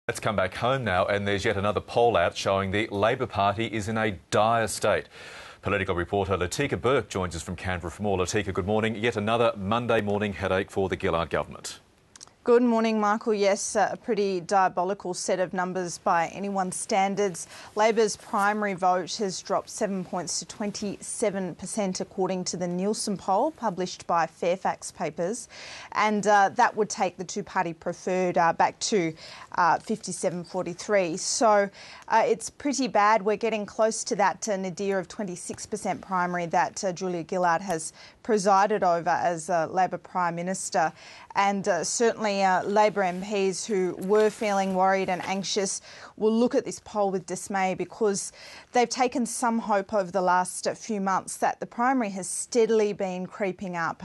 Let's come back home now, and there's yet another poll out showing the Labor Party is in a dire state. Political reporter Latika Burke joins us from Canberra for more. Latika, good morning. Yet another Monday morning headache for the Gillard government. Good morning, Michael. Yes, a pretty diabolical set of numbers by anyone's standards. Labor's primary vote has dropped 7 points to 27% according to the Nielsen poll published by Fairfax Papers. And that would take the two-party preferred back to 57-43. So it's pretty bad. We're getting close to that nadir of 26% primary that Julia Gillard has presided over as Labor Prime Minister. And certainly Labor MPs who were feeling worried and anxious will look at this poll with dismay, because they've taken some hope over the last few months that the primary has steadily been creeping up.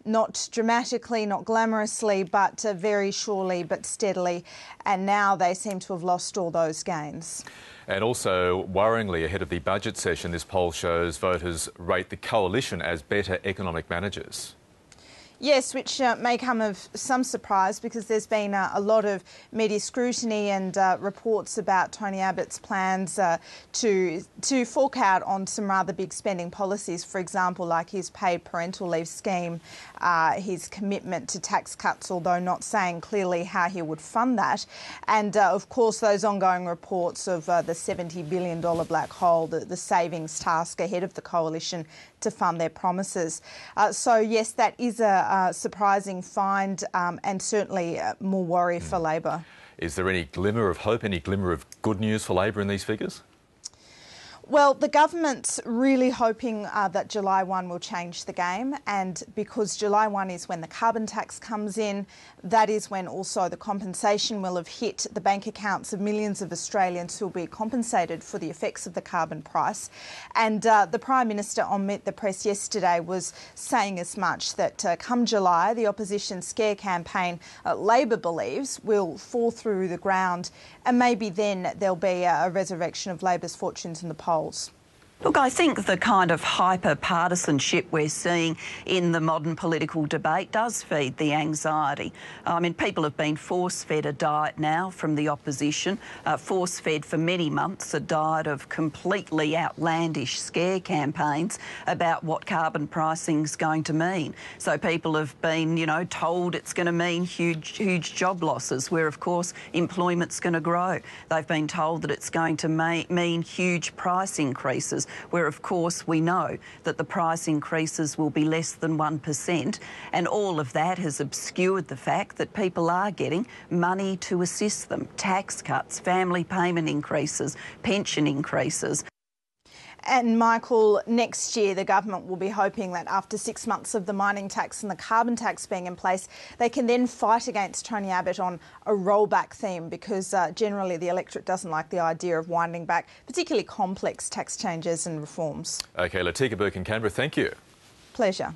Not dramatically, not glamorously, but very surely but steadily. And now they seem to have lost all those gains. And also, worryingly, ahead of the budget session, this poll shows voters rate the coalition as better economic managers. Yes, which may come of some surprise, because there's been a lot of media scrutiny and reports about Tony Abbott's plans to fork out on some rather big spending policies, for example, like his paid parental leave scheme, his commitment to tax cuts, although not saying clearly how he would fund that. And, of course, those ongoing reports of the $70 billion black hole, the savings task ahead of the coalition to fund their promises. So, yes, that is a surprising find and certainly more worry for Labor. Is there any glimmer of hope, any glimmer of good news for Labor in these figures? Well, the government's really hoping that July 1 will change the game, and because July 1 is when the carbon tax comes in, that is when also the compensation will have hit the bank accounts of millions of Australians who will be compensated for the effects of the carbon price. And the Prime Minister on Meet the Press yesterday was saying as much, that come July, the opposition scare campaign, Labor believes, will fall through the ground, and maybe then there'll be a resurrection of Labor's fortunes in the polls. Look, I think the kind of hyper-partisanship we're seeing in the modern political debate does feed the anxiety. I mean, people have been force-fed a diet now from the opposition, force-fed for many months a diet of completely outlandish scare campaigns about what carbon pricing's going to mean. So people have been, told it's going to mean huge job losses, where, of course, employment's going to grow. They've been told that it's going to mean huge price increases, where, of course, we know that the price increases will be less than 1%, and all of that has obscured the fact that people are getting money to assist them. Tax cuts, family payment increases, pension increases. And, Michael, next year the government will be hoping that after 6 months of the mining tax and the carbon tax being in place, they can then fight against Tony Abbott on a rollback theme, because generally the electorate doesn't like the idea of winding back particularly complex tax changes and reforms. OK, Latika Burke in Canberra, thank you. Pleasure.